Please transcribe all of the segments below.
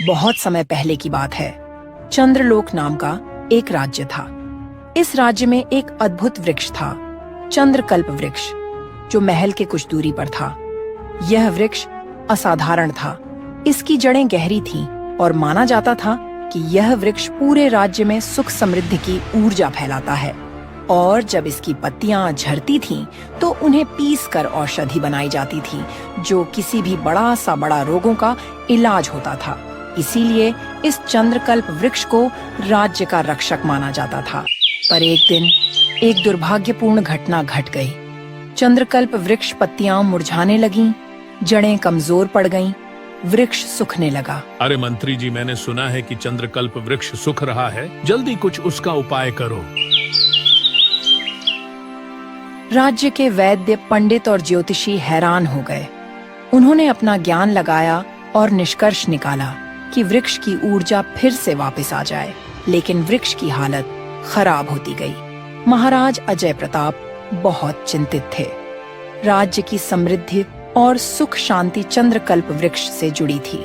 बहुत समय पहले की बात है। चंद्रलोक नाम का एक राज्य था। इस राज्य में एक अद्भुत वृक्ष था, चंद्रकल्प वृक्ष, जो महल के कुछ दूरी पर था। यह वृक्ष असाधारण था। इसकी जड़ें गहरी थीं और माना जाता था कि यह वृक्ष पूरे राज्य में सुख समृद्धि की ऊर्जा फैलाता है। और जब इसकी पत्तियां झड़ती थीं, तो उन्हें पीसकर औषधि बनाई जाती थी, जो किसी भी बड़ा सा बड़ा रोगों का इलाज होता था। इसीलिए इस चंद्रकल्प वृक्ष को राज्य का रक्षक माना जाता था। पर एक दिन एक दुर्भाग्यपूर्ण घटना घट गई। चंद्रकल्प वृक्ष पत्तियां मुरझाने लगीं, जड़ें कमजोर पड़ गईं, वृक्ष सूखने लगा। अरे मंत्री जी, मैंने सुना है कि चंद्रकल्प वृक्ष सूख रहा है, जल्दी कुछ उसका उपाय करो। राज्य के वैद्य, पंडित और ज्योतिषी हैरान हो गए। उन्होंने अपना ज्ञान लगाया और निष्कर्ष निकाला कि वृक्ष की ऊर्जा फिर से वापस आ जाए। लेकिन वृक्ष की हालत खराब होती गई। महाराज अजय प्रताप बहुत चिंतित थे। राज्य की समृद्धि और सुख शांति चंद्रकल्प वृक्ष से जुड़ी थी।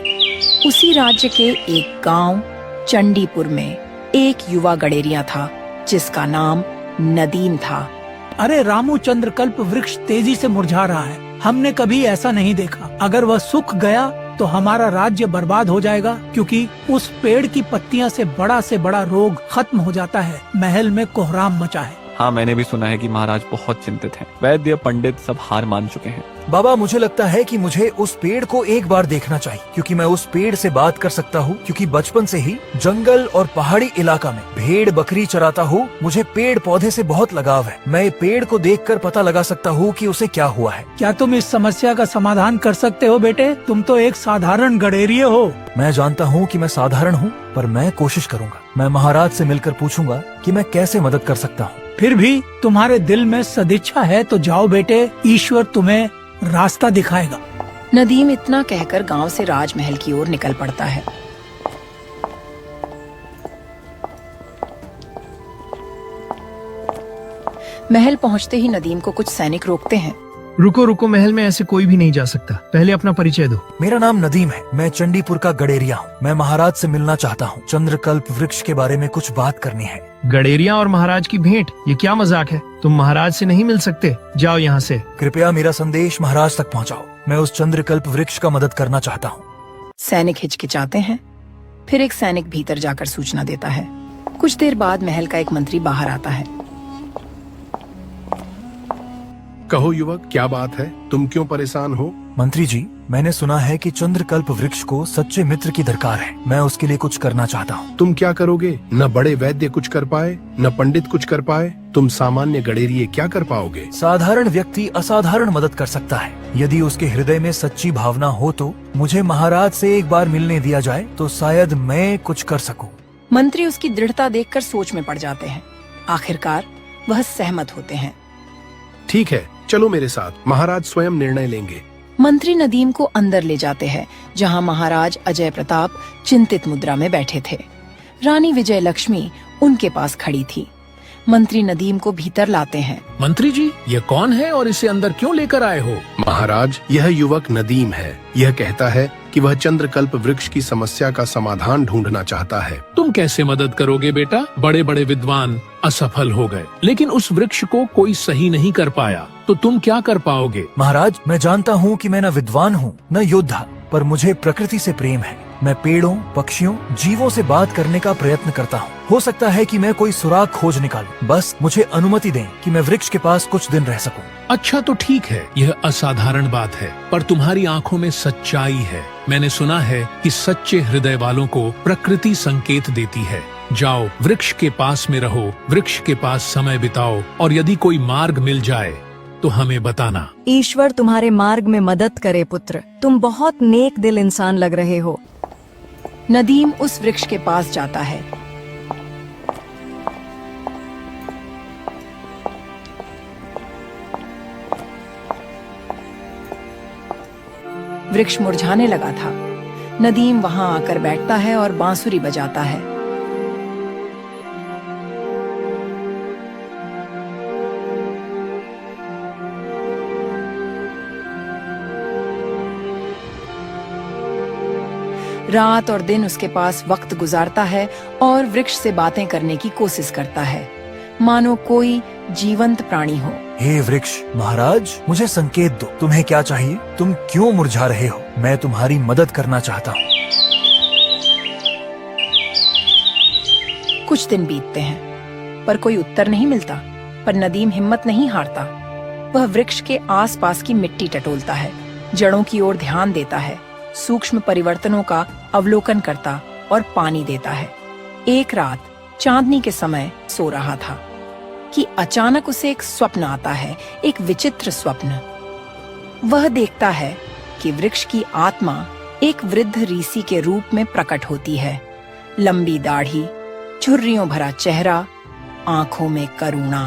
उसी राज्य के एक गांव चंडीपुर में एक युवा गडेरिया था, जिसका नाम नदीम था। अरे रामू, चंद्रकल्प वृक्ष तेजी से मुरझा रहा है। हमने कभी ऐसा नहीं देखा। अगर वह सूख गया तो हमारा राज्य बर्बाद हो जाएगा, क्योंकि उस पेड़ की पत्तियां से बड़ा रोग खत्म हो जाता है। महल में कोहराम मचा है। हाँ, मैंने भी सुना है कि महाराज बहुत चिंतित हैं। वैद्य, पंडित सब हार मान चुके हैं। बाबा, मुझे लगता है कि मुझे उस पेड़ को एक बार देखना चाहिए, क्योंकि मैं उस पेड़ से बात कर सकता हूँ। क्योंकि बचपन से ही जंगल और पहाड़ी इलाका में भेड़ बकरी चराता हूँ। मुझे पेड़ पौधे से बहुत लगाव है। मैं पेड़ को देखकर पता लगा सकता हूँ कि उसे क्या हुआ है। क्या तुम इस समस्या का समाधान कर सकते हो बेटे? तुम तो एक साधारण गडेरिये हो। मैं जानता हूँ कि मैं साधारण हूँ, पर मैं कोशिश करूँगा। मैं महाराज से मिलकर पूछूंगा कि मैं कैसे मदद कर सकता हूँ। फिर भी तुम्हारे दिल में सदिच्छा है तो जाओ बेटे, ईश्वर तुम्हें रास्ता दिखाएगा। नदीम इतना कहकर गांव से राजमहल की ओर निकल पड़ता है। महल पहुंचते ही नदीम को कुछ सैनिक रोकते हैं। रुको रुको, महल में ऐसे कोई भी नहीं जा सकता। पहले अपना परिचय दो। मेरा नाम नदीम है। मैं चंडीपुर का गडेरिया हूँ। मैं महाराज से मिलना चाहता हूँ। चंद्रकल्प वृक्ष के बारे में कुछ बात करनी है। गडेरिया और महाराज की भेंट, ये क्या मजाक है? तुम महाराज से नहीं मिल सकते, जाओ यहाँ से। कृपया मेरा संदेश महाराज तक पहुँचाओ। मैं उस चंद्रकल्प वृक्ष का मदद करना चाहता हूँ। सैनिक हिचकिचाते हैं। फिर एक सैनिक भीतर जाकर सूचना देता है। कुछ देर बाद महल का एक मंत्री बाहर आता है। कहो युवक, क्या बात है? तुम क्यों परेशान हो? मंत्री जी, मैंने सुना है कि चंद्रकल्प वृक्ष को सच्चे मित्र की दरकार है। मैं उसके लिए कुछ करना चाहता हूँ। तुम क्या करोगे? न बड़े वैद्य कुछ कर पाए, न पंडित कुछ कर पाए। तुम सामान्य गडेरिये क्या कर पाओगे? साधारण व्यक्ति असाधारण मदद कर सकता है। यदि उसके हृदय में सच्ची भावना हो तो मुझे महाराज से एक बार मिलने दिया जाए तो शायद मैं कुछ कर सकूं। मंत्री उसकी दृढ़ता देखकर सोच में पड़ जाते हैं। आखिरकार वह सहमत होते हैं। ठीक है, चलो मेरे साथ, महाराज स्वयं निर्णय लेंगे। मंत्री नदीम को अंदर ले जाते हैं, जहां महाराज अजय प्रताप चिंतित मुद्रा में बैठे थे। रानी विजय लक्ष्मी उनके पास खड़ी थी। मंत्री नदीम को भीतर लाते हैं। मंत्री जी, ये कौन है और इसे अंदर क्यों लेकर आए हो? महाराज, यह युवक नदीम है। यह कहता है कि वह चंद्रकल्प वृक्ष की समस्या का समाधान ढूंढना चाहता है। तुम कैसे मदद करोगे बेटा? बड़े बड़े विद्वान असफल हो गए, लेकिन उस वृक्ष को कोई सही नहीं कर पाया, तो तुम क्या कर पाओगे? महाराज, मैं जानता हूँ कि मैं न विद्वान हूँ न योद्धा, पर मुझे प्रकृति से प्रेम है। मैं पेड़ों, पक्षियों, जीवों से बात करने का प्रयत्न करता हूँ। हो सकता है कि मैं कोई सुराग खोज निकालूं। बस मुझे अनुमति दें कि मैं वृक्ष के पास कुछ दिन रह सकूं। अच्छा तो ठीक है, यह असाधारण बात है, पर तुम्हारी आंखों में सच्चाई है। मैंने सुना है कि सच्चे हृदय वालों को प्रकृति संकेत देती है। जाओ, वृक्ष के पास में रहो, वृक्ष के पास समय बिताओ, और यदि कोई मार्ग मिल जाए तो हमें बताना। ईश्वर तुम्हारे मार्ग में मदद करे पुत्र। तुम बहुत नेक दिल इंसान लग रहे हो। नदीम उस वृक्ष के पास जाता है। वृक्ष मुरझाने लगा था। नदीम वहां आकर बैठता है और बांसुरी बजाता है। रात और दिन उसके पास वक्त गुजारता है और वृक्ष से बातें करने की कोशिश करता है, मानो कोई जीवंत प्राणी हो। हे वृक्ष महाराज, मुझे संकेत दो, तुम्हें क्या चाहिए? तुम क्यों मुरझा रहे हो? मैं तुम्हारी मदद करना चाहता हूँ। कुछ दिन बीतते हैं पर कोई उत्तर नहीं मिलता, पर नदीम हिम्मत नहीं हारता। वह वृक्ष के आसपास की मिट्टी टटोलता है, जड़ों की ओर ध्यान देता है, सूक्ष्म परिवर्तनों का अवलोकन करता और पानी देता है। एक रात चांदनी के समय सो रहा था कि अचानक उसे एक स्वप्न आता है, एक विचित्र स्वप्न। वह देखता है कि वृक्ष की आत्मा एक वृद्ध ऋषि के रूप में प्रकट होती है। लंबी दाढ़ी, झुर्रियों भरा चेहरा, आंखों में करुणा।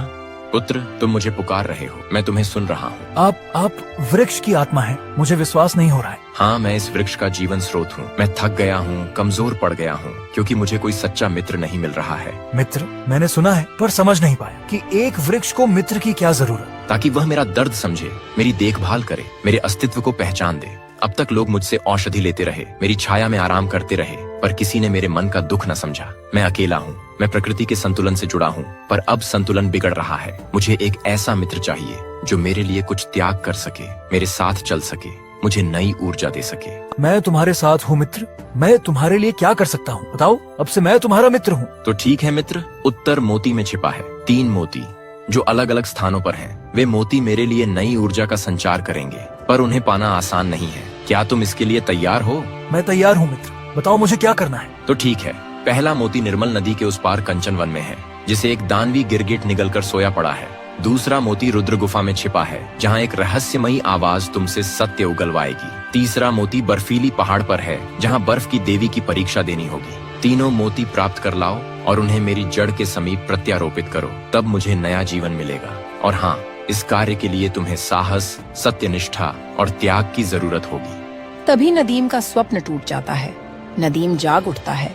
पुत्र, तुम मुझे पुकार रहे हो, मैं तुम्हें सुन रहा हूँ। आप वृक्ष की आत्मा है? मुझे विश्वास नहीं हो रहा है। हाँ, मैं इस वृक्ष का जीवन स्रोत हूँ। मैं थक गया हूँ, कमजोर पड़ गया हूँ, क्योंकि मुझे कोई सच्चा मित्र नहीं मिल रहा है। मित्र? मैंने सुना है पर समझ नहीं पाया कि एक वृक्ष को मित्र की क्या जरूरत। ताकि वह मेरा दर्द समझे, मेरी देखभाल करे, मेरे अस्तित्व को पहचान दे। अब तक लोग मुझसे औषधि लेते रहे, मेरी छाया में आराम करते रहे, पर किसी ने मेरे मन का दुख न समझा। मैं अकेला हूँ, मैं प्रकृति के संतुलन से जुड़ा हूँ, पर अब संतुलन बिगड़ रहा है। मुझे एक ऐसा मित्र चाहिए जो मेरे लिए कुछ त्याग कर सके, मेरे साथ चल सके, मुझे नई ऊर्जा दे सके। मैं तुम्हारे साथ हूँ मित्र। मैं तुम्हारे लिए क्या कर सकता हूँ बताओ? अब से मैं तुम्हारा मित्र हूँ। तो ठीक है मित्र। उत्तर मोती में छिपा है। 3 मोती जो अलग अलग स्थानों पर हैं। वे मोती मेरे लिए नई ऊर्जा का संचार करेंगे, पर उन्हें पाना आसान नहीं है। क्या तुम इसके लिए तैयार हो? मैं तैयार हूँ मित्र, बताओ मुझे क्या करना है। तो ठीक है। पहला मोती निर्मल नदी के उस पार कंचन वन में है, जिसे एक दानवी गिरगिट निगलकर सोया पड़ा है। दूसरा मोती रुद्र गुफा में छिपा है, जहाँ एक रहस्यमयी आवाज तुमसे सत्य उगलवाएगी। तीसरा मोती बर्फीली पहाड़ पर है, जहाँ बर्फ की देवी की परीक्षा देनी होगी। तीनों मोती प्राप्त कर लाओ और उन्हें मेरी जड़ के समीप प्रत्यारोपित करो, तब मुझे नया जीवन मिलेगा। और हाँ, इस कार्य के लिए तुम्हें साहस, सत्यनिष्ठा और त्याग की जरूरत होगी। तभी नदीम का स्वप्न टूट जाता है। नदीम जाग उठता है।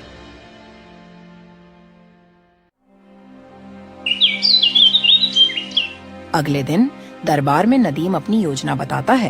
अगले दिन दरबार में नदीम अपनी योजना बताता है।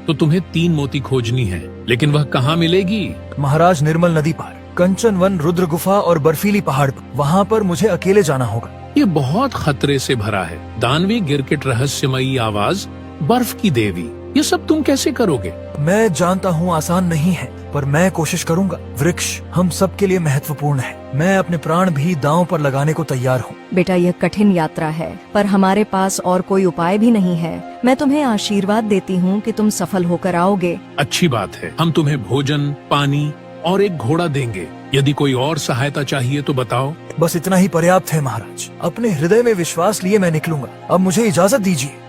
तो तुम्हें 3 मोती खोजनी है, लेकिन वह कहाँ मिलेगी? महाराज, निर्मल नदी पार, कंचन वन, रुद्र गुफा और बर्फीली पहाड़ पर। वहाँ पर मुझे अकेले जाना होगा। ये बहुत खतरे से भरा है। दानवी गिरगिट, रहस्यमयी आवाज, बर्फ की देवी, ये सब तुम कैसे करोगे? मैं जानता हूँ आसान नहीं है, पर मैं कोशिश करूँगा। वृक्ष हम सब के लिए महत्वपूर्ण है। मैं अपने प्राण भी दांव पर लगाने को तैयार हूँ। बेटा, यह कठिन यात्रा है, पर हमारे पास और कोई उपाय भी नहीं है। मैं तुम्हें आशीर्वाद देती हूँ कि तुम सफल होकर आओगे। अच्छी बात है। हम तुम्हें भोजन, पानी और एक घोड़ा देंगे। यदि कोई और सहायता चाहिए तो बताओ। बस इतना ही पर्याप्त है महाराज। अपने हृदय में विश्वास लिए मैं निकलूंगा। अब मुझे इजाजत दीजिए।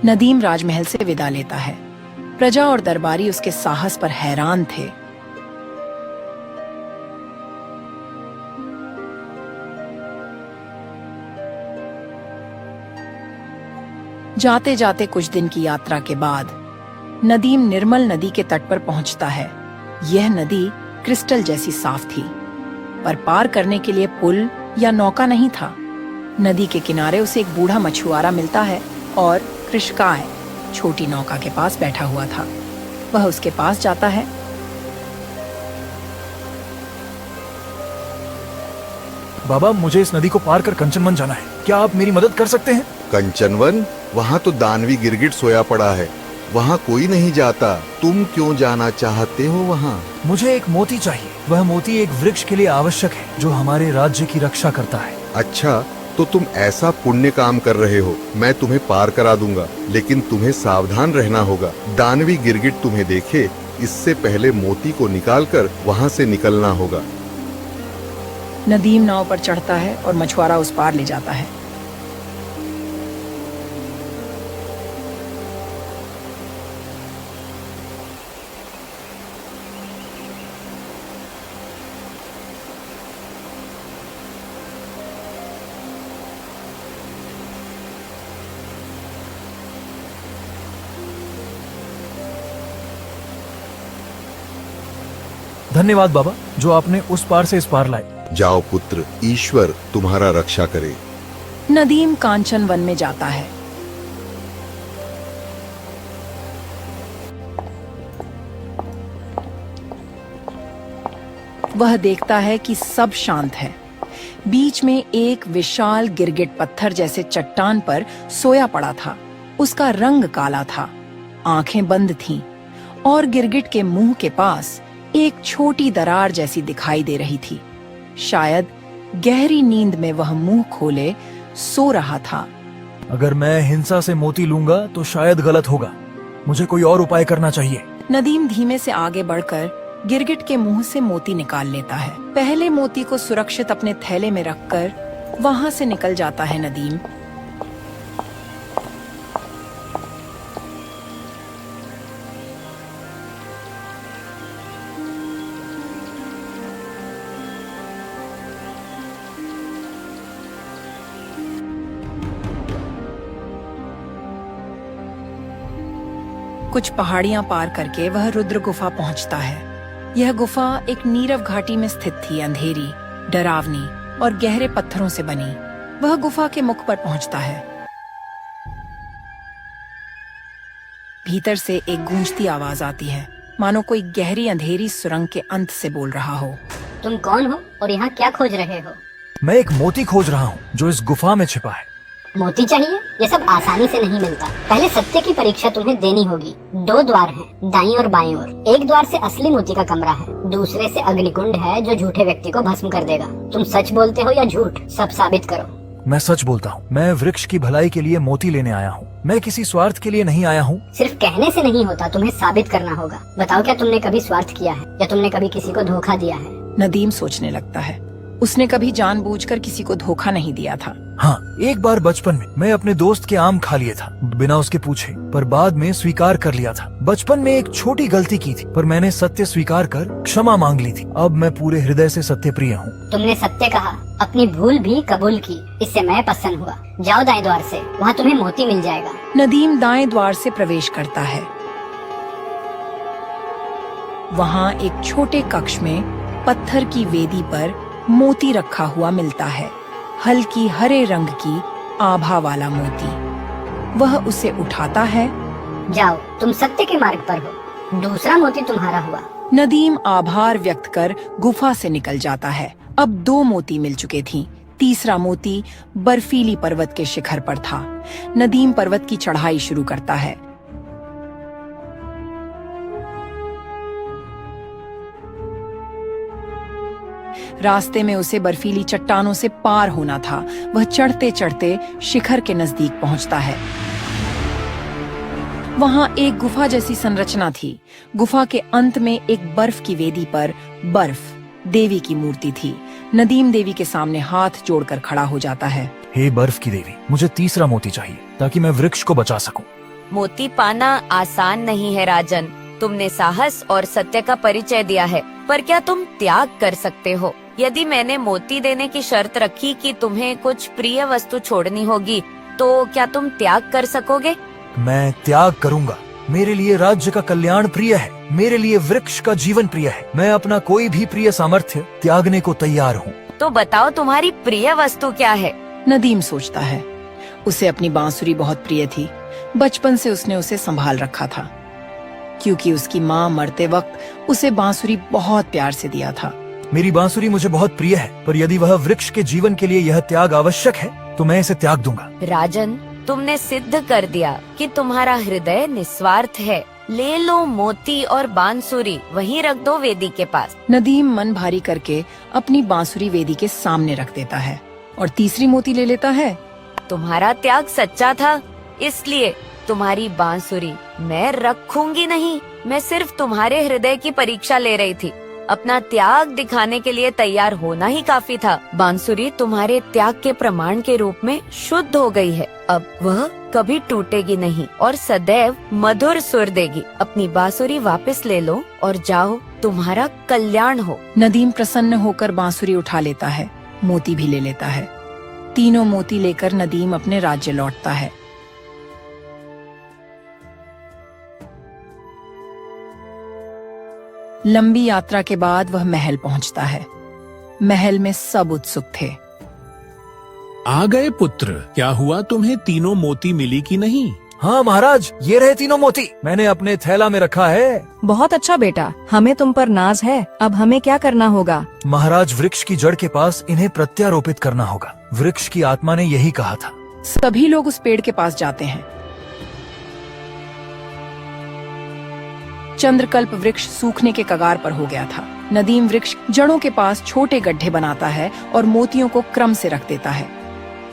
नदीम राजमहल से विदा लेता है। प्रजा और दरबारी उसके साहस पर हैरान थे। जाते जाते कुछ दिन की यात्रा के बाद नदीम निर्मल नदी के तट पर पहुंचता है। यह नदी क्रिस्टल जैसी साफ थी, पर पार करने के लिए पुल या नौका नहीं था। नदी के किनारे उसे एक बूढ़ा मछुआरा मिलता है और कृषकाय छोटी नौका के पास बैठा हुआ था। वह उसके पास जाता है। बाबा, मुझे इस नदी को पार कर कंचनवन जाना है। क्या आप मेरी मदद कर सकते हैं? कंचनवन? वहाँ तो दानवी गिरगिट सोया पड़ा है, वहाँ कोई नहीं जाता। तुम क्यों जाना चाहते हो वहाँ? मुझे एक मोती चाहिए। वह मोती एक वृक्ष के लिए आवश्यक है, जो हमारे राज्य की रक्षा करता है। अच्छा, तो तुम ऐसा पुण्य काम कर रहे हो। मैं तुम्हें पार करा दूंगा, लेकिन तुम्हें सावधान रहना होगा। दानवी गिरगिट तुम्हें देखे इससे पहले मोती को निकालकर वहाँ से निकलना होगा। नदीम नाव पर चढ़ता है और मछुआरा उस पार ले जाता है। धन्यवाद बाबा, जो आपने उस पार से इस पार लाए। जाओ पुत्र, ईश्वर तुम्हारा रक्षा करे। नदीम कांचन वन में जाता है। वह देखता है कि सब शांत है। बीच में एक विशाल गिरगिट पत्थर जैसे चट्टान पर सोया पड़ा था। उसका रंग काला था, आंखें बंद थीं और गिरगिट के मुंह के पास एक छोटी दरार जैसी दिखाई दे रही थी। शायद गहरी नींद में वह मुंह खोले सो रहा था। अगर मैं हिंसा से मोती लूंगा तो शायद गलत होगा। मुझे कोई और उपाय करना चाहिए। नदीम धीमे से आगे बढ़कर गिरगिट के मुंह से मोती निकाल लेता है। पहले मोती को सुरक्षित अपने थैले में रखकर वहां से निकल जाता है नदीम। कुछ पहाड़ियां पार करके वह रुद्र गुफा पहुंचता है। यह गुफा एक नीरव घाटी में स्थित थी, अंधेरी, डरावनी और गहरे पत्थरों से बनी। वह गुफा के मुख पर पहुंचता है। भीतर से एक गूंजती आवाज आती है, मानो कोई गहरी अंधेरी सुरंग के अंत से बोल रहा हो। तुम कौन हो और यहाँ क्या खोज रहे हो? मैं एक मोती खोज रहा हूँ जो इस गुफा में छिपा है। मोती चाहिए? ये सब आसानी से नहीं मिलता। पहले सत्य की परीक्षा तुम्हें देनी होगी। 2 द्वार हैं, दाईं और बाईं ओर। एक द्वार से असली मोती का कमरा है, दूसरे से अग्निकुंड है जो झूठे व्यक्ति को भस्म कर देगा। तुम सच बोलते हो या झूठ? सब साबित करो। मैं सच बोलता हूँ। मैं वृक्ष की भलाई के लिए मोती लेने आया हूँ। मैं किसी स्वार्थ के लिए नहीं आया हूँ। सिर्फ कहने से नहीं होता, तुम्हें साबित करना होगा। बताओ, क्या तुमने कभी स्वार्थ किया है या तुमने कभी किसी को धोखा दिया है? नदीम सोचने लगता है। उसने कभी जानबूझकर किसी को धोखा नहीं दिया था। हाँ, एक बार बचपन में मैं अपने दोस्त के आम खा लिए था बिना उसके पूछे, पर बाद में स्वीकार कर लिया था। बचपन में एक छोटी गलती की थी, पर मैंने सत्य स्वीकार कर क्षमा मांग ली थी। अब मैं पूरे हृदय से सत्य प्रिय हूँ। तुमने सत्य कहा, अपनी भूल भी कबूल की। इससे मैं प्रसन्न हुआ। जाओ दाएं द्वार से, वहाँ तुम्हें मोती मिल जाएगा। नदीम दाएं द्वार से प्रवेश करता है। वहाँ एक छोटे कक्ष में पत्थर की वेदी पर मोती रखा हुआ मिलता है, हल्की हरे रंग की आभा वाला मोती। वह उसे उठाता है। जाओ, तुम सत्य के मार्ग पर हो। दूसरा मोती तुम्हारा हुआ। नदीम आभार व्यक्त कर गुफा से निकल जाता है। अब 2 मोती मिल चुके थीं। तीसरा मोती बर्फीली पर्वत के शिखर पर था। नदीम पर्वत की चढ़ाई शुरू करता है। रास्ते में उसे बर्फीली चट्टानों से पार होना था। वह चढ़ते चढ़ते शिखर के नजदीक पहुंचता है। वहां एक गुफा जैसी संरचना थी। गुफा के अंत में एक बर्फ की वेदी पर बर्फ देवी की मूर्ति थी। नदीम देवी के सामने हाथ जोड़कर खड़ा हो जाता है। हे बर्फ की देवी, मुझे तीसरा मोती चाहिए ताकि मैं वृक्ष को बचा सकूं। मोती पाना आसान नहीं है राजन। तुमने साहस और सत्य का परिचय दिया है, पर क्या तुम त्याग कर सकते हो? यदि मैंने मोती देने की शर्त रखी कि तुम्हें कुछ प्रिय वस्तु छोड़नी होगी, तो क्या तुम त्याग कर सकोगे? मैं त्याग करूंगा। मेरे लिए राज्य का कल्याण प्रिय है। मेरे लिए वृक्ष का जीवन प्रिय है। मैं अपना कोई भी प्रिय सामर्थ्य त्यागने को तैयार हूँ। तो बताओ, तुम्हारी प्रिय वस्तु क्या है? नदीम सोचता है। उसे अपनी बांसुरी बहुत प्रिय थी। बचपन से उसने उसे संभाल रखा था, क्योंकि उसकी माँ मरते वक्त उसे बांसुरी बहुत प्यार से दिया था। मेरी बांसुरी मुझे बहुत प्रिय है, पर यदि वह वृक्ष के जीवन के लिए यह त्याग आवश्यक है तो मैं इसे त्याग दूंगा। राजन, तुमने सिद्ध कर दिया कि तुम्हारा हृदय निस्वार्थ है। ले लो मोती और बांसुरी, वहीं रख दो वेदी के पास। नदीम मन भारी करके अपनी बांसुरी वेदी के सामने रख देता है और तीसरी मोती ले लेता है। तुम्हारा त्याग सच्चा था, इसलिए तुम्हारी बांसुरी मैं रखूंगी नहीं। मैं सिर्फ तुम्हारे हृदय की परीक्षा ले रही थी। अपना त्याग दिखाने के लिए तैयार होना ही काफी था। बांसुरी तुम्हारे त्याग के प्रमाण के रूप में शुद्ध हो गई है। अब वह कभी टूटेगी नहीं और सदैव मधुर सुर देगी। अपनी बांसुरी वापस ले लो और जाओ, तुम्हारा कल्याण हो। नदीम प्रसन्न होकर बांसुरी उठा लेता है, मोती भी ले लेता है। तीनों मोती लेकर नदीम अपने राज्य लौटता है। लंबी यात्रा के बाद वह महल पहुंचता है। महल में सब उत्सुक थे। आ गए पुत्र, क्या हुआ? तुम्हें तीनों मोती मिली कि नहीं? हाँ महाराज, ये रहे तीनों मोती, मैंने अपने थैला में रखा है। बहुत अच्छा बेटा, हमें तुम पर नाज है। अब हमें क्या करना होगा? महाराज, वृक्ष की जड़ के पास इन्हें प्रत्यारोपित करना होगा। वृक्ष की आत्मा ने यही कहा था। सभी लोग उस पेड़ के पास जाते हैं। चंद्रकल्प वृक्ष सूखने के कगार पर हो गया था। नदीम वृक्ष जड़ों के पास छोटे गड्ढे बनाता है और मोतियों को क्रम से रख देता है।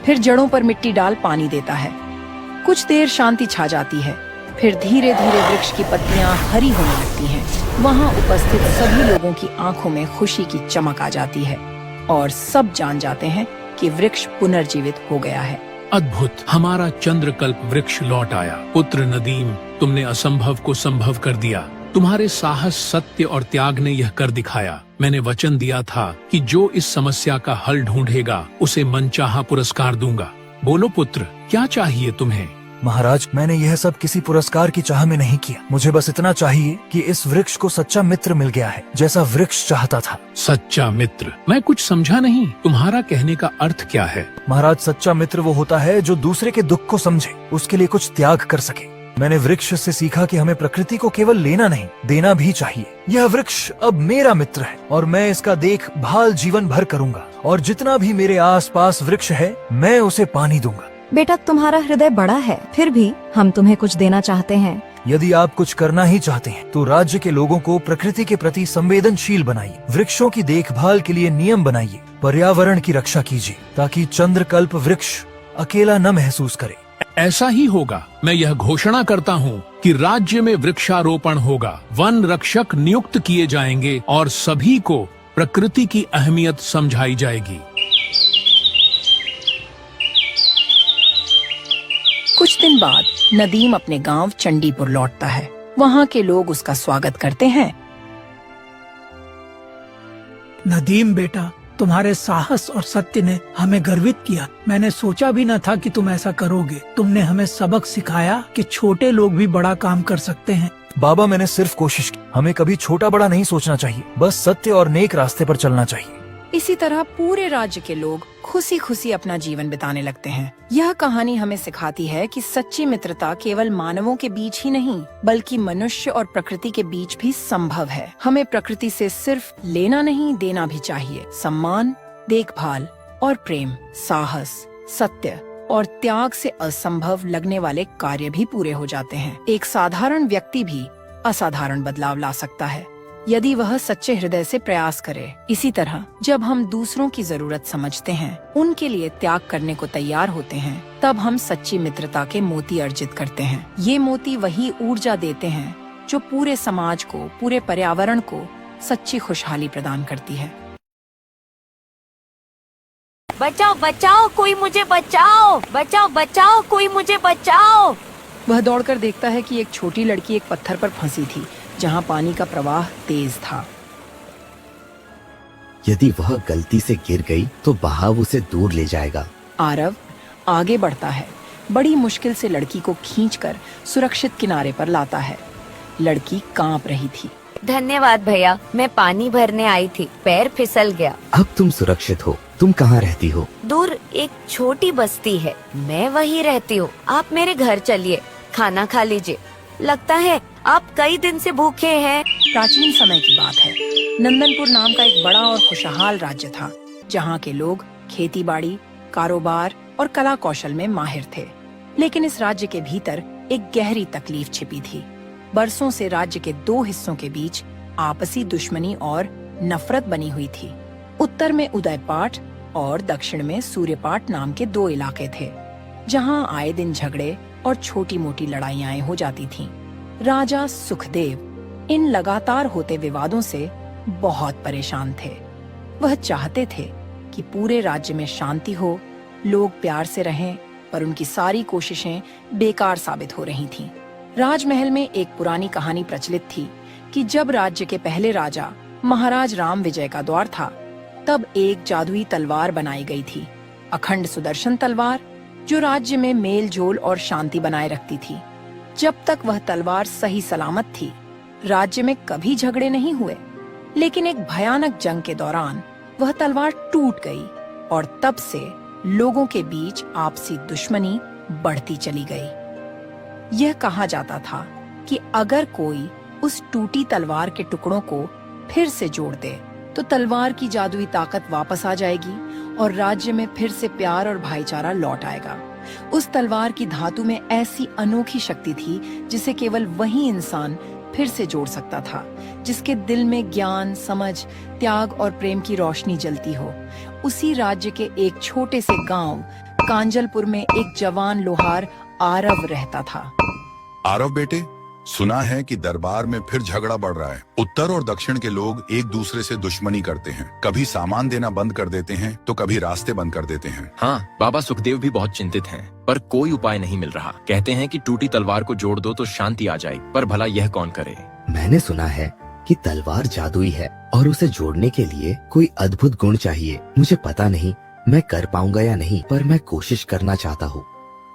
फिर जड़ों पर मिट्टी डाल पानी देता है। कुछ देर शांति छा जाती है। फिर धीरे धीरे वृक्ष की पत्तियां हरी होने लगती हैं। वहां उपस्थित सभी लोगों की आंखों में खुशी की चमक आ जाती है और सब जान जाते हैं कि वृक्ष पुनर्जीवित हो गया है। अद्भुत, हमारा चंद्रकल्प वृक्ष लौट आया। पुत्र नदीम, तुमने असंभव को संभव कर दिया। तुम्हारे साहस, सत्य और त्याग ने यह कर दिखाया। मैंने वचन दिया था कि जो इस समस्या का हल ढूंढेगा उसे मनचाहा पुरस्कार दूंगा। बोलो पुत्र, क्या चाहिए तुम्हें? महाराज, मैंने यह सब किसी पुरस्कार की चाह में नहीं किया। मुझे बस इतना चाहिए कि इस वृक्ष को सच्चा मित्र मिल गया है, जैसा वृक्ष चाहता था। सच्चा मित्र? मैं कुछ समझा नहीं। तुम्हारा कहने का अर्थ क्या है? महाराज, सच्चा मित्र वो होता है जो दूसरे के दुख को समझे, उसके लिए कुछ त्याग कर सके। मैंने वृक्ष से सीखा कि हमें प्रकृति को केवल लेना नहीं, देना भी चाहिए। यह वृक्ष अब मेरा मित्र है और मैं इसका देखभाल जीवन भर करूंगा। और जितना भी मेरे आसपास वृक्ष है, मैं उसे पानी दूंगा। बेटा, तुम्हारा हृदय बड़ा है, फिर भी हम तुम्हें कुछ देना चाहते हैं। यदि आप कुछ करना ही चाहते हैं तो राज्य के लोगों को प्रकृति के प्रति संवेदनशील बनाइए। वृक्षों की देखभाल के लिए नियम बनाइए। पर्यावरण की रक्षा कीजिए ताकि चंद्रकल्प वृक्ष अकेला न महसूस करे। ऐसा ही होगा। मैं यह घोषणा करता हूँ कि राज्य में वृक्षारोपण होगा। वन रक्षक नियुक्त किए जाएंगे और सभी को प्रकृति की अहमियत समझाई जाएगी। कुछ दिन बाद नदीम अपने गांव चंडीपुर लौटता है। वहाँ के लोग उसका स्वागत करते हैं। नदीम बेटा, तुम्हारे साहस और सत्य ने हमें गर्वित किया। मैंने सोचा भी न था कि तुम ऐसा करोगे। तुमने हमें सबक सिखाया कि छोटे लोग भी बड़ा काम कर सकते हैं। बाबा, मैंने सिर्फ कोशिश की। हमें कभी छोटा बड़ा नहीं सोचना चाहिए, बस सत्य और नेक रास्ते पर चलना चाहिए। इसी तरह पूरे राज्य के लोग खुशी खुशी अपना जीवन बिताने लगते हैं। यह कहानी हमें सिखाती है कि सच्ची मित्रता केवल मानवों के बीच ही नहीं, बल्कि मनुष्य और प्रकृति के बीच भी संभव है। हमें प्रकृति से सिर्फ लेना नहीं, देना भी चाहिए। सम्मान, देखभाल और प्रेम, साहस, सत्य और त्याग से असंभव लगने वाले कार्य भी पूरे हो जाते हैं। एक साधारण व्यक्ति भी असाधारण बदलाव ला सकता है यदि वह सच्चे हृदय से प्रयास करे। इसी तरह जब हम दूसरों की जरूरत समझते हैं, उनके लिए त्याग करने को तैयार होते हैं, तब हम सच्ची मित्रता के मोती अर्जित करते हैं। ये मोती वही ऊर्जा देते हैं जो पूरे समाज को, पूरे पर्यावरण को सच्ची खुशहाली प्रदान करती है। बचाओ बचाओ, कोई मुझे बचाओ! बचाओ बचाओ, कोई मुझे बचाओ! वह दौड़कर देखता है कि एक छोटी लड़की एक पत्थर पर फंसी थी, जहाँ पानी का प्रवाह तेज था। यदि वह गलती से गिर गई तो बहाव उसे दूर ले जाएगा। आरव आगे बढ़ता है, बड़ी मुश्किल से लड़की को खींचकर सुरक्षित किनारे पर लाता है। लड़की कांप रही थी। धन्यवाद भैया, मैं पानी भरने आई थी, पैर फिसल गया। अब तुम सुरक्षित हो। तुम कहाँ रहती हो? दूर एक छोटी बस्ती है, मैं वहीं रहती हूँ। आप मेरे घर चलिए, खाना खा लीजिए। लगता है आप कई दिन से भूखे हैं। प्राचीन समय की बात है। नंदनपुर नाम का एक बड़ा और खुशहाल राज्य था, जहाँ के लोग खेती बाड़ी, कारोबार और कला कौशल में माहिर थे। लेकिन इस राज्य के भीतर एक गहरी तकलीफ छिपी थी। बरसों से राज्य के दो हिस्सों के बीच आपसी दुश्मनी और नफरत बनी हुई थी। उत्तर में उदयपाट और दक्षिण में सूर्यपाट नाम के दो इलाके थे, जहाँ आए दिन झगड़े और छोटी मोटी लड़ाइयाँ हो जाती थीं। राजा सुखदेव इन लगातार होते विवादों से बहुत परेशान थे। वह चाहते थे कि पूरे राज्य में शांति हो, लोग प्यार से रहें, पर उनकी सारी कोशिशें बेकार साबित हो रही थीं। राजमहल में एक पुरानी कहानी प्रचलित थी कि जब राज्य के पहले राजा महाराज राम विजय का दौर था, तब एक जादुई तलवार बनाई गई थी, अखंड सुदर्शन तलवार, जो राज्य में मेल जोल और शांति बनाए रखती थी। जब तक वह तलवार सही सलामत थी, राज्य में कभी झगड़े नहीं हुए। लेकिन एक भयानक जंग के दौरान वह तलवार टूट गई और तब से लोगों के बीच आपसी दुश्मनी बढ़ती चली गई। यह कहा जाता था कि अगर कोई उस टूटी तलवार के टुकड़ों को फिर से जोड़ दे तो तलवार की जादुई ताकत वापस आ जाएगी और राज्य में फिर से प्यार और भाईचारा लौट आएगा। उस तलवार की धातु में ऐसी अनोखी शक्ति थी जिसे केवल वही इंसान फिर से जोड़ सकता था, जिसके दिल में ज्ञान, समझ, त्याग और प्रेम की रोशनी जलती हो। उसी राज्य के एक छोटे से गांव कांजलपुर में एक जवान लोहार आरव रहता था। आरव बेटे, सुना है कि दरबार में फिर झगड़ा बढ़ रहा है। उत्तर और दक्षिण के लोग एक दूसरे से दुश्मनी करते हैं, कभी सामान देना बंद कर देते हैं तो कभी रास्ते बंद कर देते हैं। हाँ, बाबा सुखदेव भी बहुत चिंतित हैं, पर कोई उपाय नहीं मिल रहा। कहते हैं कि टूटी तलवार को जोड़ दो तो शांति आ जाएगी, पर भला यह कौन करे। मैंने सुना है कि तलवार जादुई है और उसे जोड़ने के लिए कोई अद्भुत गुण चाहिए। मुझे पता नहीं मैं कर पाऊंगा या नहीं, पर मैं कोशिश करना चाहता हूँ।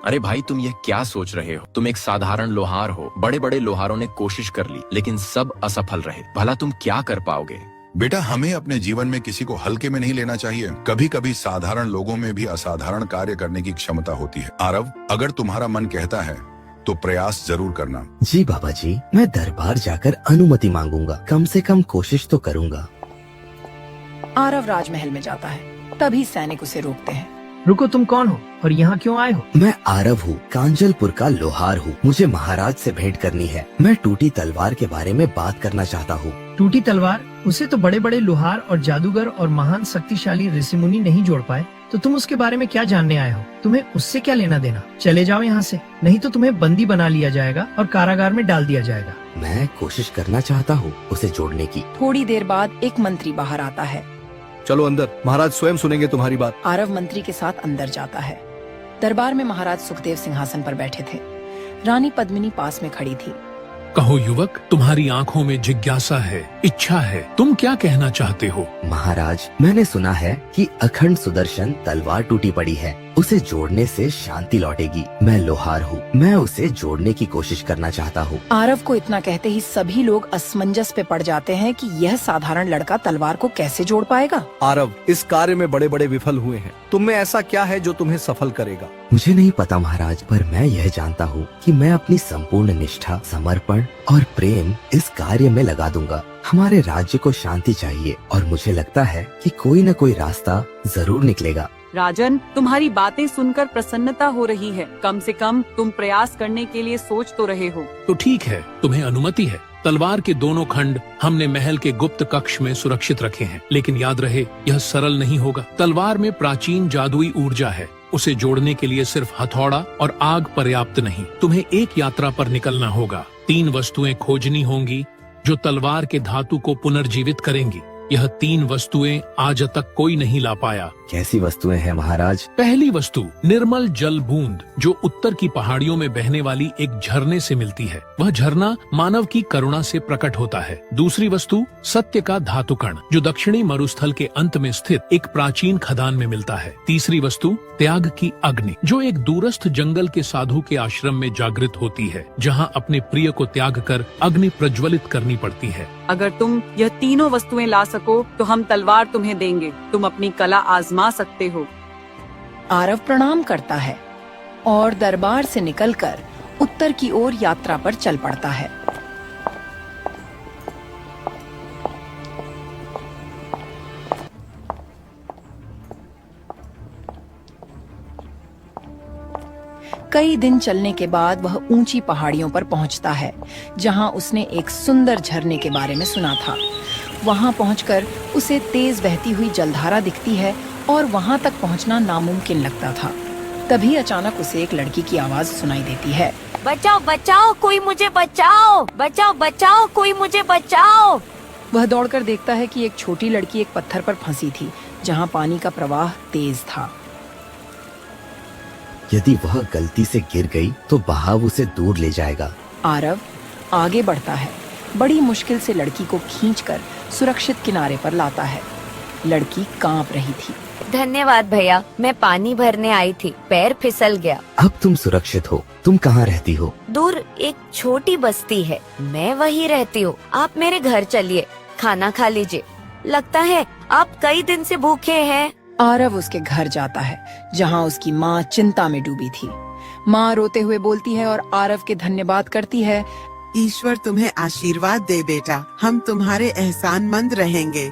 अरे भाई, तुम यह क्या सोच रहे हो? तुम एक साधारण लोहार हो। बड़े बड़े लोहारों ने कोशिश कर ली लेकिन सब असफल रहे। भला तुम क्या कर पाओगे? बेटा, हमें अपने जीवन में किसी को हल्के में नहीं लेना चाहिए। कभी कभी साधारण लोगों में भी असाधारण कार्य करने की क्षमता होती है। आरव, अगर तुम्हारा मन कहता है तो प्रयास जरूर करना। जी बाबा जी, मैं दरबार जाकर अनुमति मांगूंगा। कम से कम कोशिश तो करूंगा। आरव राजमहल में जाता है, तभी सैनिक उसे रोकते हैं। रुको, तुम कौन हो और यहाँ क्यों आए हो? मैं आरव हूँ, कांजलपुर का लोहार हूँ। मुझे महाराज से भेंट करनी है। मैं टूटी तलवार के बारे में बात करना चाहता हूँ। टूटी तलवार? उसे तो बड़े बड़े लोहार और जादूगर और महान शक्तिशाली ऋषि मुनि नहीं जोड़ पाए, तो तुम उसके बारे में क्या जानने आए हो? तुम्हें उससे क्या लेना देना? चले जाओ यहाँ से, नहीं तो तुम्हें बंदी बना लिया जाएगा और कारागार में डाल दिया जाएगा। मैं कोशिश करना चाहता हूँ उसे जोड़ने की। थोड़ी देर बाद एक मंत्री बाहर आता है। चलो अंदर, महाराज स्वयं सुनेंगे तुम्हारी बात। आरव मंत्री के साथ अंदर जाता है। दरबार में महाराज सुखदेव सिंहासन पर बैठे थे। रानी पद्मिनी पास में खड़ी थी। कहो युवक, तुम्हारी आंखों में जिज्ञासा है, इच्छा है, तुम क्या कहना चाहते हो? महाराज, मैंने सुना है कि अखंड सुदर्शन तलवार टूटी पड़ी है, उसे जोड़ने से शांति लौटेगी। मैं लोहार हूँ, मैं उसे जोड़ने की कोशिश करना चाहता हूँ। आरव को इतना कहते ही सभी लोग असमंजस पे पड़ जाते हैं कि यह साधारण लड़का तलवार को कैसे जोड़ पाएगा। आरव, इस कार्य में बड़े बड़े विफल हुए हैं, तुम में ऐसा क्या है जो तुम्हें सफल करेगा? मुझे नहीं पता महाराज, पर मैं यह जानता हूँ कि मैं अपनी संपूर्ण निष्ठा, समर्पण और प्रेम इस कार्य में लगा दूंगा। हमारे राज्य को शांति चाहिए और मुझे लगता है कि कोई न कोई रास्ता जरूर निकलेगा। राजन, तुम्हारी बातें सुनकर प्रसन्नता हो रही है। कम से कम तुम प्रयास करने के लिए सोच तो रहे हो। तो ठीक है, तुम्हें अनुमति है। तलवार के दोनों खंड हमने महल के गुप्त कक्ष में सुरक्षित रखे हैं, लेकिन याद रहे यह सरल नहीं होगा। तलवार में प्राचीन जादुई ऊर्जा है। उसे जोड़ने के लिए सिर्फ हथौड़ा और आग पर्याप्त नहीं। तुम्हें एक यात्रा पर निकलना होगा। 3 वस्तुएं खोजनी होंगी जो तलवार के धातु को पुनर्जीवित करेंगी। यह 3 वस्तुएं आज तक कोई नहीं ला पाया। कैसी वस्तुएं हैं महाराज? पहली वस्तु निर्मल जल बूंद, जो उत्तर की पहाड़ियों में बहने वाली एक झरने से मिलती है। वह झरना मानव की करुणा से प्रकट होता है। दूसरी वस्तु सत्य का धातु कण, जो दक्षिणी मरुस्थल के अंत में स्थित एक प्राचीन खदान में मिलता है। तीसरी वस्तु त्याग की अग्नि, जो एक दूरस्थ जंगल के साधु के आश्रम में जागृत होती है, जहाँ अपने प्रिय को त्याग कर अग्नि प्रज्वलित करनी पड़ती है। अगर तुम यह तीनों वस्तुएं ला सको तो हम तलवार तुम्हें देंगे। तुम अपनी कला आजमा सकते हो। आरव प्रणाम करता है और दरबार से निकलकर उत्तर की ओर यात्रा पर चल पड़ता है। कई दिन चलने के बाद वह ऊंची पहाड़ियों पर पहुंचता है, जहां उसने एक सुंदर झरने के बारे में सुना था। वहां पहुंचकर उसे तेज बहती हुई जलधारा दिखती है और वहां तक पहुंचना नामुमकिन लगता था। तभी अचानक उसे एक लड़की की आवाज सुनाई देती है। बचाओ बचाओ, कोई मुझे बचाओ! बचाओ बचाओ, कोई मुझे बचाओ! वह दौड़कर देखता है कि एक छोटी लड़की एक पत्थर पर फंसी थी, जहां पानी का प्रवाह तेज था। यदि वह गलती से गिर गई तो बहाव उसे दूर ले जाएगा। आरव आगे बढ़ता है, बड़ी मुश्किल से लड़की को खींचकर सुरक्षित किनारे पर लाता है। लड़की कांप रही थी। धन्यवाद भैया, मैं पानी भरने आई थी, पैर फिसल गया। अब तुम सुरक्षित हो। तुम कहाँ रहती हो? दूर एक छोटी बस्ती है, मैं वहीं रहती हूँ। आप मेरे घर चलिए, खाना खा लीजिए। लगता है आप कई दिन से भूखे हैं। आरव उसके घर जाता है, जहाँ उसकी माँ चिंता में डूबी थी। माँ रोते हुए बोलती है और आरव के धन्यवाद करती है। ईश्वर तुम्हें आशीर्वाद दे बेटा, हम तुम्हारे एहसानमंद रहेंगे।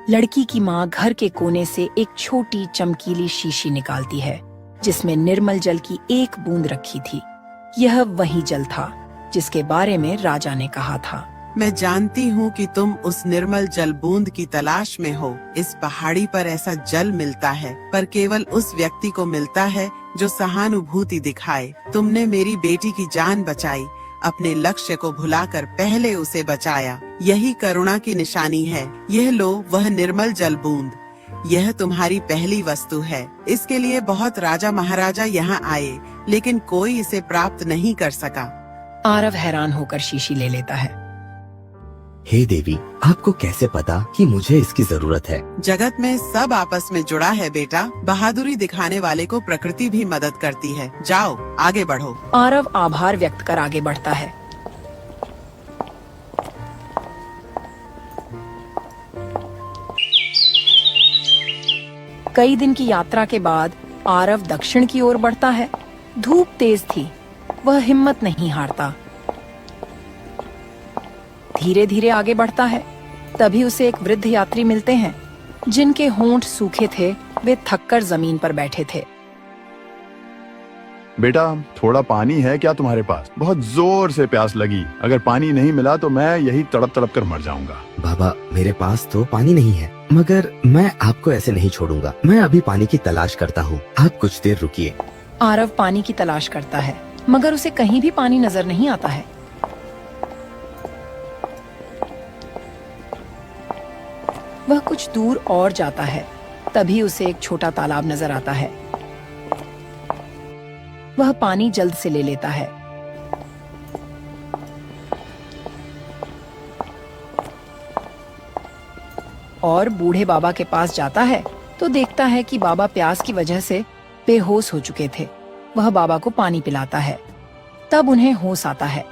लड़की की माँ घर के कोने से एक छोटी चमकीली शीशी निकालती है जिसमें निर्मल जल की एक बूंद रखी थी। यह वही जल था जिसके बारे में राजा ने कहा था। मैं जानती हूँ कि तुम उस निर्मल जल बूंद की तलाश में हो। इस पहाड़ी पर ऐसा जल मिलता है, पर केवल उस व्यक्ति को मिलता है जो सहानुभूति दिखाए। तुमने मेरी बेटी की जान बचाई, अपने लक्ष्य को भुलाकर पहले उसे बचाया। यही करुणा की निशानी है। यह लो वह निर्मल जल बूंद। यह तुम्हारी पहली वस्तु है। इसके लिए बहुत राजा महाराजा यहाँ आए, लेकिन कोई इसे प्राप्त नहीं कर सका। आरव हैरान होकर शीशी ले लेता है। हे देवी, आपको कैसे पता कि मुझे इसकी जरूरत है? जगत में सब आपस में जुड़ा है बेटा। बहादुरी दिखाने वाले को प्रकृति भी मदद करती है। जाओ आगे बढ़ो। आरव आभार व्यक्त कर आगे बढ़ता है। कई दिन की यात्रा के बाद आरव दक्षिण की ओर बढ़ता है। धूप तेज थी, वह हिम्मत नहीं हारता। धीरे धीरे आगे बढ़ता है। तभी उसे एक वृद्ध यात्री मिलते हैं जिनके होंठ सूखे थे। वे थककर जमीन पर बैठे थे। बेटा, थोड़ा पानी है क्या तुम्हारे पास? बहुत जोर से प्यास लगी। अगर पानी नहीं मिला तो मैं यही तड़प तड़प कर मर जाऊंगा। बाबा, मेरे पास तो पानी नहीं है, मगर मैं आपको ऐसे नहीं छोड़ूंगा। मैं अभी पानी की तलाश करता हूँ, आप कुछ देर रुकिए। आरव पानी की तलाश करता है, मगर उसे कहीं भी पानी नजर नहीं आता है। वह कुछ दूर और जाता है। तभी उसे एक छोटा तालाब नजर आता है। वह पानी जल्द से ले लेता है। और बूढ़े बाबा के पास जाता है तो देखता है कि बाबा प्यास की वजह से बेहोश हो चुके थे। वह बाबा को पानी पिलाता है। तब उन्हें होश आता है।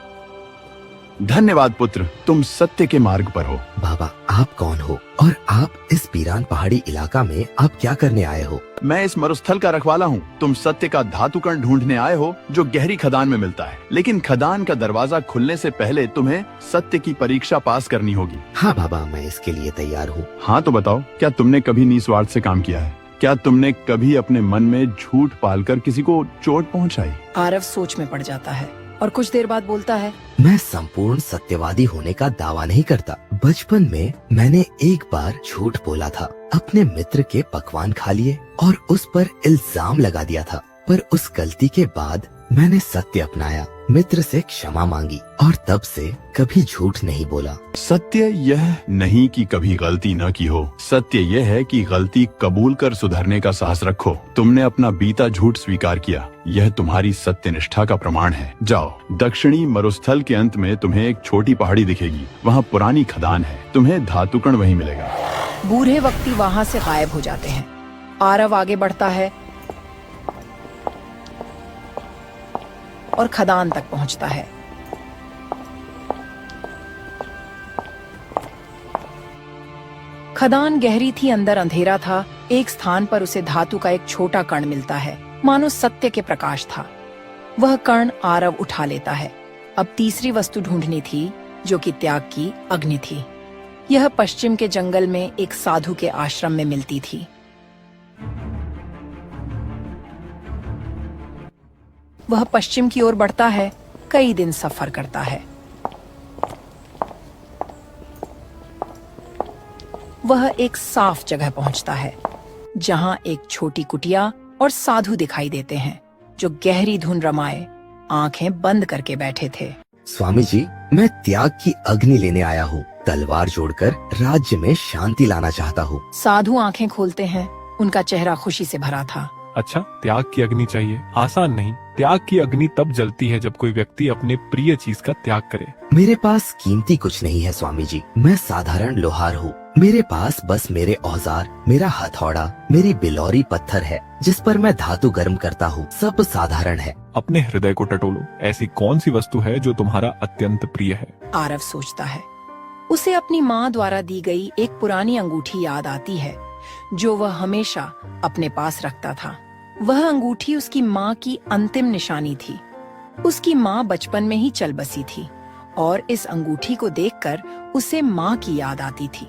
धन्यवाद पुत्र, तुम सत्य के मार्ग पर हो। बाबा, आप कौन हो और आप इस पीरान पहाड़ी इलाका में आप क्या करने आए हो? मैं इस मरुस्थल का रखवाला हूँ। तुम सत्य का धातु कण ढूंढने आए हो जो गहरी खदान में मिलता है, लेकिन खदान का दरवाजा खुलने से पहले तुम्हें सत्य की परीक्षा पास करनी होगी। हाँ बाबा, मैं इसके लिए तैयार हूँ। हाँ तो बताओ, क्या तुमने कभी निस्वार्थ से काम किया है? क्या तुमने कभी अपने मन में झूठ पालकर किसी को चोट पहुँचाई? आरव सोच में पड़ जाता है और कुछ देर बाद बोलता है, मैं संपूर्ण सत्यवादी होने का दावा नहीं करता। बचपन में मैंने एक बार झूठ बोला था। अपने मित्र के पकवान खा लिए और उस पर इल्जाम लगा दिया था, पर उस गलती के बाद मैंने सत्य अपनाया, मित्र से क्षमा मांगी और तब से कभी झूठ नहीं बोला। सत्य यह नहीं कि कभी गलती न की हो, सत्य यह है कि गलती कबूल कर सुधरने का साहस रखो। तुमने अपना बीता झूठ स्वीकार किया, यह तुम्हारी सत्यनिष्ठा का प्रमाण है। जाओ, दक्षिणी मरुस्थल के अंत में तुम्हें एक छोटी पहाड़ी दिखेगी। वहाँ पुरानी खदान है, तुम्हें धातुकण वहीं मिलेगा। बूढ़े व्यक्ति वहाँ से गायब हो जाते हैं। आरव आगे बढ़ता है और खदान तक पहुंचता है। खदान गहरी थी, अंदर अंधेरा था। एक स्थान पर उसे धातु का एक छोटा कण मिलता है, मानो सत्य के प्रकाश था। वह कण आरव उठा लेता है। अब तीसरी वस्तु ढूंढनी थी, जो कि त्याग की अग्नि थी। यह पश्चिम के जंगल में एक साधु के आश्रम में मिलती थी। वह पश्चिम की ओर बढ़ता है, कई दिन सफर करता है। वह एक साफ जगह पहुंचता है, जहां एक छोटी कुटिया और साधु दिखाई देते हैं, जो गहरी धुन रमाए आंखें बंद करके बैठे थे। स्वामी जी, मैं त्याग की अग्नि लेने आया हूँ। तलवार जोड़कर राज्य में शांति लाना चाहता हूँ। साधु आंखें खोलते हैं, उनका चेहरा खुशी से भरा था। अच्छा, त्याग की अग्नि चाहिए? आसान नहीं। त्याग की अग्नि तब जलती है जब कोई व्यक्ति अपने प्रिय चीज का त्याग करे। मेरे पास कीमती कुछ नहीं है स्वामी जी, मैं साधारण लोहार हूँ। मेरे पास बस मेरे औजार, मेरा हथौड़ा, मेरी बिलौरी पत्थर है जिस पर मैं धातु गर्म करता हूँ। सब साधारण है। अपने हृदय को टटोलो। ऐसी कौन सी वस्तु है जो तुम्हारा अत्यंत प्रिय है? आरव सोचता है। उसे अपनी माँ द्वारा दी गई एक पुरानी अंगूठी याद आती है, जो वह हमेशा अपने पास रखता था। वह अंगूठी उसकी माँ की अंतिम निशानी थी। उसकी माँ बचपन में ही चल बसी थी और इस अंगूठी को देखकर उसे माँ की याद आती थी।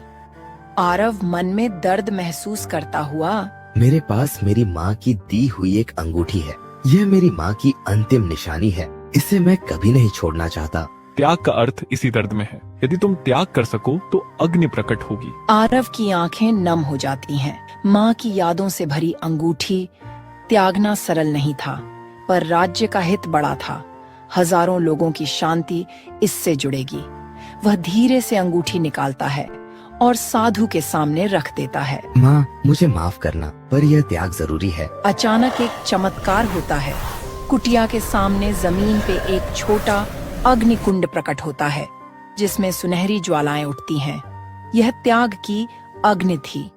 आरव मन में दर्द महसूस करता हुआ, मेरे पास मेरी माँ की दी हुई एक अंगूठी है। यह मेरी माँ की अंतिम निशानी है। इसे मैं कभी नहीं छोड़ना चाहता। त्याग का अर्थ इसी दर्द में है। यदि तुम त्याग कर सको तो अग्नि प्रकट होगी। आरव की आंखें नम हो जाती हैं। माँ की यादों से भरी अंगूठी त्यागना सरल नहीं था, पर राज्य का हित बड़ा था। हजारों लोगों की शांति इससे जुड़ेगी। वह धीरे से अंगूठी निकालता है और साधु के सामने रख देता है। माँ, मुझे माफ करना, पर यह त्याग जरूरी है। अचानक एक चमत्कार होता है। कुटिया के सामने जमीन पे एक छोटा अग्निकुंड प्रकट होता है, जिसमें सुनहरी ज्वालाएं उठती हैं। यह त्याग की अग्नि थी।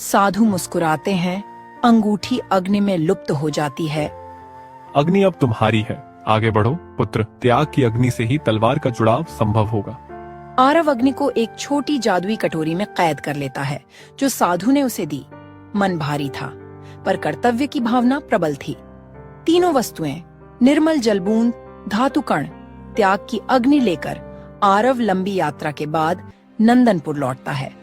साधु मुस्कुराते हैं। अंगूठी अग्नि में लुप्त हो जाती है। अग्नि अब तुम्हारी है। आगे बढ़ो पुत्र। त्याग की अग्नि से ही तलवार का जुड़ाव संभव होगा। आरव अग्नि को एक छोटी जादुई कटोरी में कैद कर लेता है, जो साधु ने उसे दी। मन भारी था, पर कर्तव्य की भावना प्रबल थी। तीनों वस्तुएं, निर्मल जलबूंद, धातु कण, त्याग की अग्नि लेकर आरव लंबी यात्रा के बाद नंदनपुर लौटता है।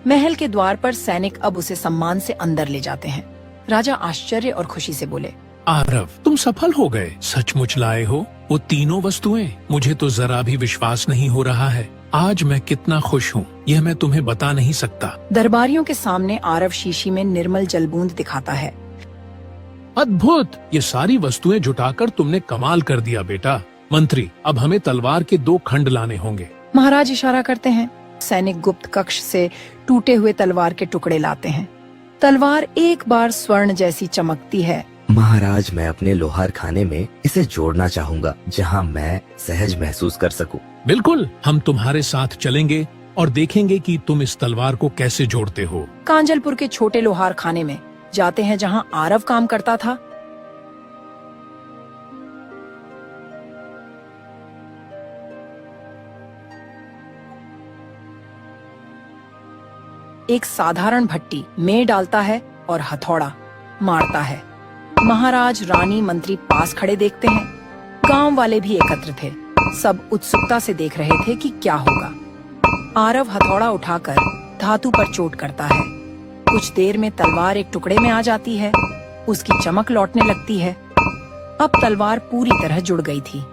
महल के द्वार पर सैनिक अब उसे सम्मान से अंदर ले जाते हैं। राजा आश्चर्य और खुशी से बोले, आरव, तुम सफल हो गए। सचमुच लाए हो वो तीनों वस्तुएं। मुझे तो जरा भी विश्वास नहीं हो रहा है। आज मैं कितना खुश हूँ, यह मैं तुम्हें बता नहीं सकता। दरबारियों के सामने आरव शीशी में निर्मल जलबूंद दिखाता है। अद्भुत! ये सारी वस्तुएं जुटाकर तुमने कमाल कर दिया बेटा। मंत्री, अब हमें तलवार के 2 खंड लाने होंगे। महाराज इशारा करते हैं। सैनिक गुप्त कक्ष से टूटे हुए तलवार के टुकड़े लाते हैं। तलवार एक बार स्वर्ण जैसी चमकती है। महाराज, मैं अपने लोहार खाने में इसे जोड़ना चाहूँगा, जहाँ मैं सहज महसूस कर सकूं। बिल्कुल, हम तुम्हारे साथ चलेंगे और देखेंगे कि तुम इस तलवार को कैसे जोड़ते हो। कांजलपुर के छोटे लोहार खाने में जाते हैं, जहाँ आरव काम करता था। एक साधारण भट्टी में डालता है और हथौड़ा मारता है। महाराज, रानी, मंत्री पास खड़े देखते हैं। गांव वाले भी एकत्र थे। सब उत्सुकता से देख रहे थे कि क्या होगा। आरव हथौड़ा उठाकर धातु पर चोट करता है। कुछ देर में तलवार एक टुकड़े में आ जाती है। उसकी चमक लौटने लगती है। अब तलवार पूरी तरह जुड़ गई थी।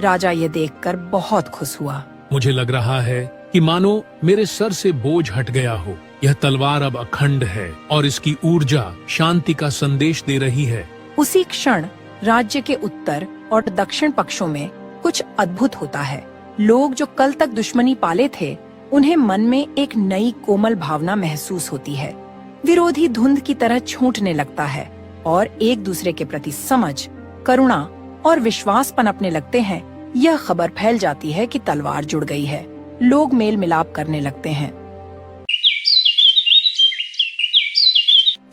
राजा ये देखकर बहुत खुश हुआ। मुझे लग रहा है कि मानो मेरे सर से बोझ हट गया हो। यह तलवार अब अखंड है और इसकी ऊर्जा शांति का संदेश दे रही है। उसी क्षण राज्य के उत्तर और दक्षिण पक्षों में कुछ अद्भुत होता है। लोग जो कल तक दुश्मनी पाले थे, उन्हें मन में एक नई कोमल भावना महसूस होती है। विरोधी धुंध की तरह छूटने लगता है और एक दूसरे के प्रति समझ, करुणा और विश्वास पनपने लगते हैं। यह खबर फैल जाती है कि तलवार जुड़ गई है। लोग मेल मिलाप करने लगते हैं।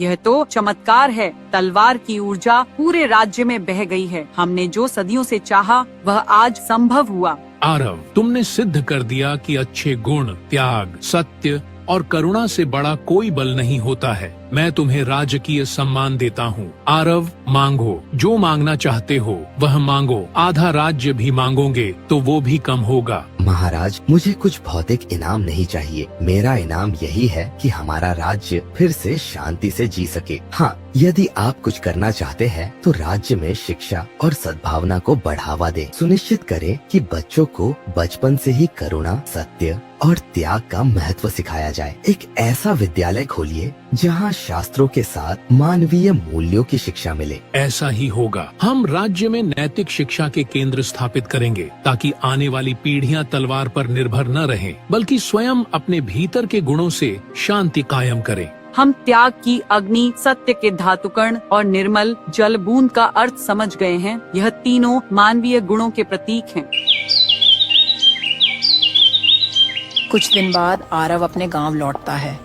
यह तो चमत्कार है। तलवार की ऊर्जा पूरे राज्य में बह गई है। हमने जो सदियों से चाहा, वह आज संभव हुआ। आरव, तुमने सिद्ध कर दिया कि अच्छे गुण, त्याग, सत्य और करुणा से बड़ा कोई बल नहीं होता है। मैं तुम्हें राजकीय सम्मान देता हूँ। आरव, मांगो, जो मांगना चाहते हो वह मांगो। आधा राज्य भी मांगोगे तो वो भी कम होगा। महाराज, मुझे कुछ भौतिक इनाम नहीं चाहिए। मेरा इनाम यही है कि हमारा राज्य फिर से शांति से जी सके। हाँ, यदि आप कुछ करना चाहते हैं तो राज्य में शिक्षा और सद्भावना को बढ़ावा दें। सुनिश्चित करें कि बच्चों को बचपन से ही करुणा, सत्य और त्याग का महत्व सिखाया जाए। एक ऐसा विद्यालय खोलिए जहाँ शास्त्रों के साथ मानवीय मूल्यों की शिक्षा मिले। ऐसा ही होगा। हम राज्य में नैतिक शिक्षा के केंद्र स्थापित करेंगे, ताकि आने वाली पीढ़ियां तलवार पर निर्भर न रहें, बल्कि स्वयं अपने भीतर के गुणों से शांति कायम करें। हम त्याग की अग्नि, सत्य के धातुकण और निर्मल जल बूंद का अर्थ समझ गए हैं। यह तीनों मानवीय गुणों के प्रतीक हैं। कुछ दिन बाद आरव अपने गांव लौटता है।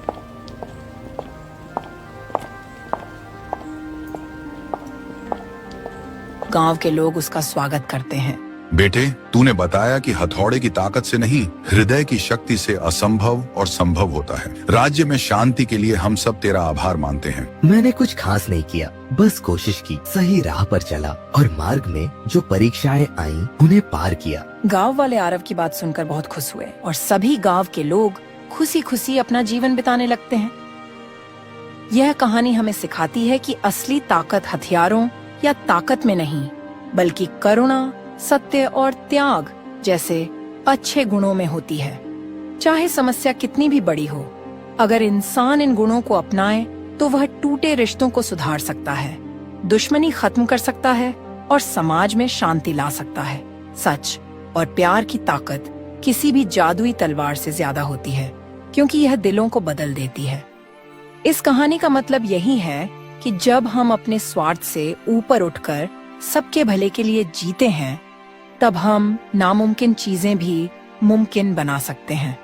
गांव के लोग उसका स्वागत करते हैं। बेटे, तूने बताया कि हथौड़े की ताकत से नहीं, हृदय की शक्ति से असंभव और संभव होता है। राज्य में शांति के लिए हम सब तेरा आभार मानते हैं। मैंने कुछ खास नहीं किया, बस कोशिश की, सही राह पर चला और मार्ग में जो परीक्षाएं आईं उन्हें पार किया। गांव वाले आरव की बात सुनकर बहुत खुश हुए और सभी गांव के लोग खुशी खुशी अपना जीवन बिताने लगते हैं। यह कहानी हमें सिखाती है कि असली ताकत हथियारों या ताकत में नहीं, बल्कि करुणा, सत्य और त्याग जैसे अच्छे गुणों में होती है। चाहे समस्या कितनी भी बड़ी हो, अगर इंसान इन गुणों को अपनाए तो वह टूटे रिश्तों को सुधार सकता है, दुश्मनी खत्म कर सकता है और समाज में शांति ला सकता है। सच और प्यार की ताकत किसी भी जादुई तलवार से ज्यादा होती है, क्योंकि यह दिलों को बदल देती है। इस कहानी का मतलब यही है कि जब हम अपने स्वार्थ से ऊपर उठकर सबके भले के लिए जीते हैं, तब हम नामुमकिन चीजें भी मुमकिन बना सकते हैं।